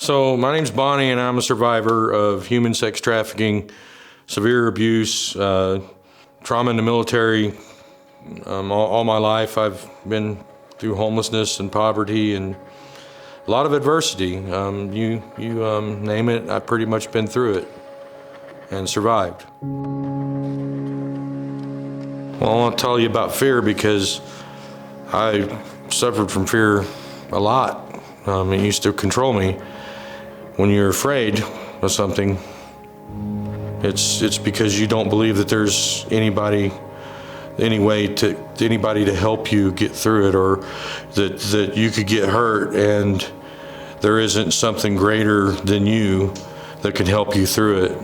So my name's Bonnie, and I'm a survivor of human sex trafficking, severe abuse, trauma in the military. All my life I've been through homelessness and poverty and a lot of adversity. You name it, I've pretty much been through it and survived. Well, I want to tell you about fear because I suffered from fear a lot. It used to control me. When you're afraid of something, it's because you don't believe that there's any way to anybody to help you get through it, or that you could get hurt and there isn't something greater than you that can help you through it.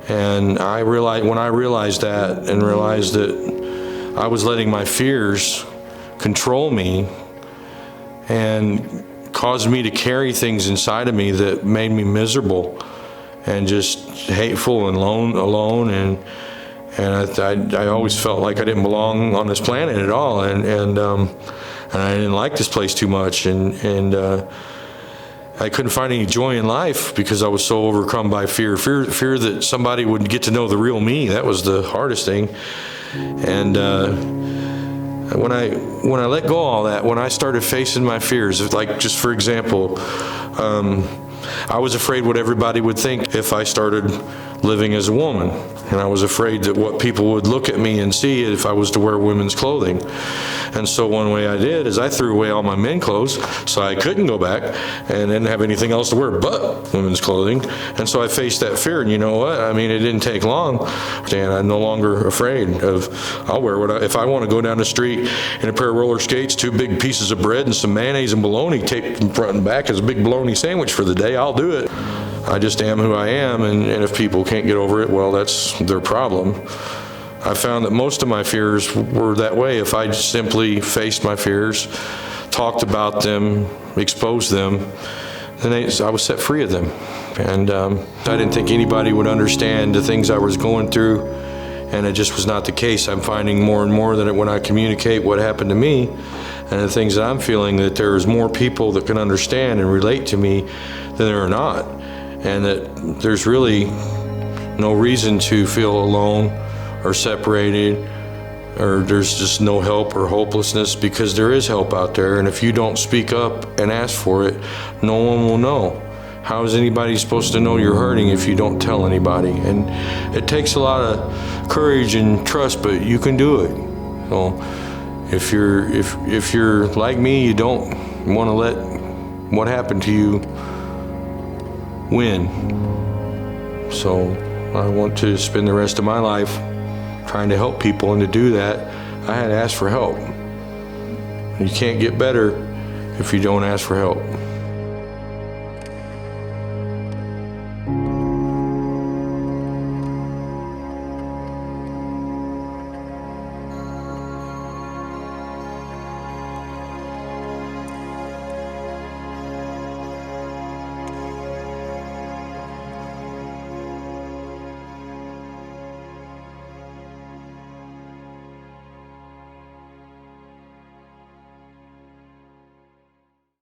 And when I realized that and realized that I was letting my fears control me and caused me to carry things inside of me that made me miserable and just hateful and alone, and I always felt like I didn't belong on this planet at all, and I didn't like this place too much, and I couldn't find any joy in life because I was so overcome by fear that somebody would get to know the real me. That was the hardest thing. And when I let go of all that, when I started facing my fears, like just for example, I was afraid what everybody would think if I started living as a woman. And I was afraid that what people would look at me and see if I was to wear women's clothing. And so one way I did is I threw away all my men clothes so I couldn't go back and didn't have anything else to wear but women's clothing. And so I faced that fear, and you know what? I mean, it didn't take long, and I'm no longer afraid of, I'll wear if I want to go down the street in a pair of roller skates, 2 big pieces of bread and some mayonnaise and bologna taped in front and back as a big bologna sandwich for the day, I'll do it. I just am who I am, and if people can't get over it, well, that's their problem. I found that most of my fears were that way. If I simply faced my fears, talked about them, exposed them, then I was set free of them. And I didn't think anybody would understand the things I was going through, and it just was not the case. I'm finding more and more that when I communicate what happened to me and the things that I'm feeling, that there's more people that can understand and relate to me than there are not. And that there's really no reason to feel alone or separated, or there's just no help or hopelessness, because there is help out there. And if you don't speak up and ask for it, no one will know. How is anybody supposed to know you're hurting if you don't tell anybody? And it takes a lot of courage and trust, but you can do it. So if you're like me, you don't want to let what happened to you win. So I want to spend the rest of my life trying to help people, and to do that, I had to ask for help. You can't get better if you don't ask for help.